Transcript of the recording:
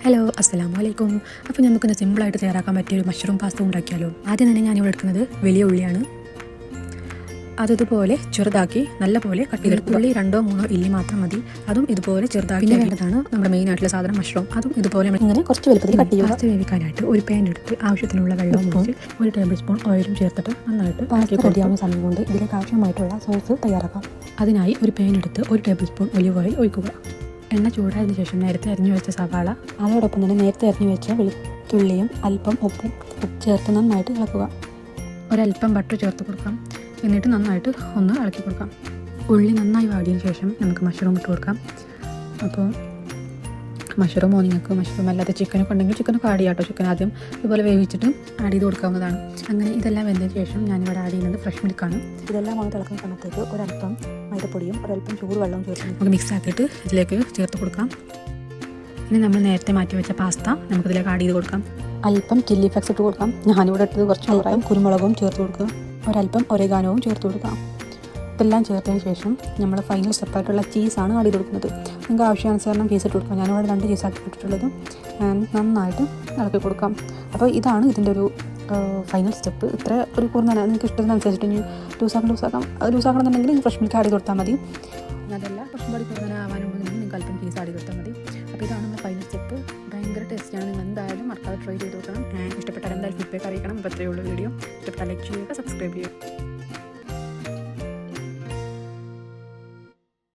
Hello അസ്സലാമു അലൈക്കും. അപ്പോൾ നമുക്കിന്ന് സിമ്പിളായിട്ട് തയ്യാറാക്കാൻ പറ്റിയൊരു മഷ്റൂം പാസ്ത ഉണ്ടാക്കിയാലോ. ആദ്യം തന്നെ ഞാനിവിടെ എടുക്കുന്നത് വലിയ ഉള്ളിയാണ്. അതിതുപോലെ ചെറുതാക്കി നല്ലപോലെ കട്ട് ചെയ്തെടുക്കുക. ഉള്ളി 2-3 ഇല്ലി മാത്രം മതി. അതും ഇതുപോലെ ചെറുതാക്കി. പിന്നെ വേണ്ടതാണ് നമ്മുടെ മെയിൻ ആയിട്ടുള്ള സാധനം മഷ്റൂം. അതും ഇതുപോലെ ഇങ്ങനെ കുറച്ച് വലുപ്പത്തിൽ കട്ട് ചെയ്യുക. പാസ്ത വേവിക്കാനായിട്ട് ഒരു പാൻ എടുത്ത് ആവശ്യത്തിനുള്ള വെള്ളം ഒഴിച്ച് 1 ടേബിൾ സ്പൂൺ ഓയിലും ചേർത്തിട്ട് നന്നായിട്ട് പാസ്ത റെഡിയാവുന്ന സമയം കൊണ്ട് ഇതിലേക്ക് ആവശ്യമായിട്ടുള്ള സോസ് തയ്യാറാക്കാം. അതിനായി ഒരു പാൻ എടുത്ത് 1 ടേബിൾ സ്പൂൺ ഒലിവ് ഓയിൽ ഒഴിക്കുക. എണ്ണ ചൂടായതിനു ശേഷം നേരത്തെ അരിഞ്ഞു വെച്ച സവാള, അതോടൊപ്പം തന്നെ നേരത്തെ അരിഞ്ഞു വെച്ച വെളുത്തുള്ളിയും അല്പം ഉപ്പും ചേർത്ത് നന്നായിട്ട് ഇളക്കുക. ഒരല്പം ബട്ടർ ചേർത്ത് കൊടുക്കാം. എന്നിട്ട് നന്നായിട്ട് ഒന്ന് ഇളക്കി കൊടുക്കാം. ഉള്ളി നന്നായി വാടിയതിന് ശേഷം നമുക്ക് മഷ്റൂം ഇട്ട് കൊടുക്കാം. അപ്പോൾ മഷ്റൂമോ നിങ്ങൾക്ക് മഷ്റൂം അല്ലാതെ ചിക്കനൊക്കെ ഉണ്ടെങ്കിൽ ചിക്കനൊക്കെ ആഡ് ചെയ്യാം കേട്ടോ. ചിക്കൻ ആദ്യം ഇതുപോലെ വേവിച്ചിട്ട് ആഡ് ചെയ്ത് കൊടുക്കാവുന്നതാണ്. അങ്ങനെ ഇതെല്ലാം വെന്തതിന് ശേഷം ഞാനിവിടെ ആഡ് ചെയ്യുന്നത് ഫ്രഷ് മിൽക്കാണ്. ഇതെല്ലാം ഒന്ന് തിളക്കുന്ന സമയത്തേക്ക് ഒരല്പം മൈദപ്പൊടിയും ഒരല്പം ചൂടുവെള്ളവും ചേർത്ത് നമുക്ക് മിക്സ് ആക്കിയിട്ട് ഇതിലേക്ക് ചേർത്ത് കൊടുക്കാം. ഇനി നമ്മൾ നേരത്തെ മാറ്റി വെച്ച പാസ്ത നമുക്കിതിലേക്ക് ആഡ് ചെയ്ത് കൊടുക്കാം. അല്പം ചില്ലി ഫ്ലെക്സ് ഇട്ട് കൊടുക്കാം. ഞാനിവിടെ ഇട്ടത് കുറച്ച് അല്പം കുരുമുളകും ചേർത്ത് കൊടുക്കുക. ഒരല്പം ഒരേഗാനോവും ചേർത്ത് കൊടുക്കാം. ഇതെല്ലാം ചേർത്തതിന് ശേഷം നമ്മൾ ഫൈനൽ സ്റ്റെപ്പായിട്ടുള്ള ചീസാണ് ആഡ് ചെയ്ത് കൊടുക്കുന്നത്. നിങ്ങൾക്ക് ആവശ്യാനുസരണം ചീസ് ഇട്ട് കൊടുക്കാം. ഞാനിവിടെ 2 ചീസാണ് ഇട്ടിട്ടുള്ളത്. നന്നായിട്ട് ഇളക്കി കൊടുക്കാം. അപ്പോൾ ഇതാണ് ഇതിൻ്റെ ഒരു ഫൈനൽ സ്റ്റെപ്പ്. ഇത്ര ഒരു കൂർന്ന നിങ്ങൾക്ക് ഇഷ്ടത്തിനനുസരിച്ചിട്ട് ഇനി ലൂസാക്കണമെന്നുണ്ടെങ്കിൽ ഫ്രഷ് മിൽക്ക് ആഡ് ചെയ്ത് കൊടുത്താൽ മതി. അതല്ല കുറച്ചും കൂടി കൂടുതൽ ആവാനുണ്ടെങ്കിൽ നിങ്ങൾക്ക് അല്പം ചീസ് ആഡ് ചെയ്ത് കൊടുത്താൽ മതി. അപ്പോൾ ഇതാണ് നമ്മുടെ ഫൈനൽ സ്റ്റെപ്പ്. ഭയങ്കര ടേസ്റ്റിയാണ്. നിങ്ങൾ എന്തായാലും മറക്കാതെ ട്രൈ ചെയ്ത് നോക്കണം. ഇഷ്ടപ്പെട്ടാൽ എന്തായാലും ഫീഡ്ബാക്ക് അറിയിക്കണം. അപ്പോൾ അത്രയേ ഉള്ളൂ വീഡിയോ. ഇഷ്ടപ്പെട്ടാൽ ലൈക്ക് ചെയ്യുക, സബ്സ്ക്രൈബ് ചെയ്യുക.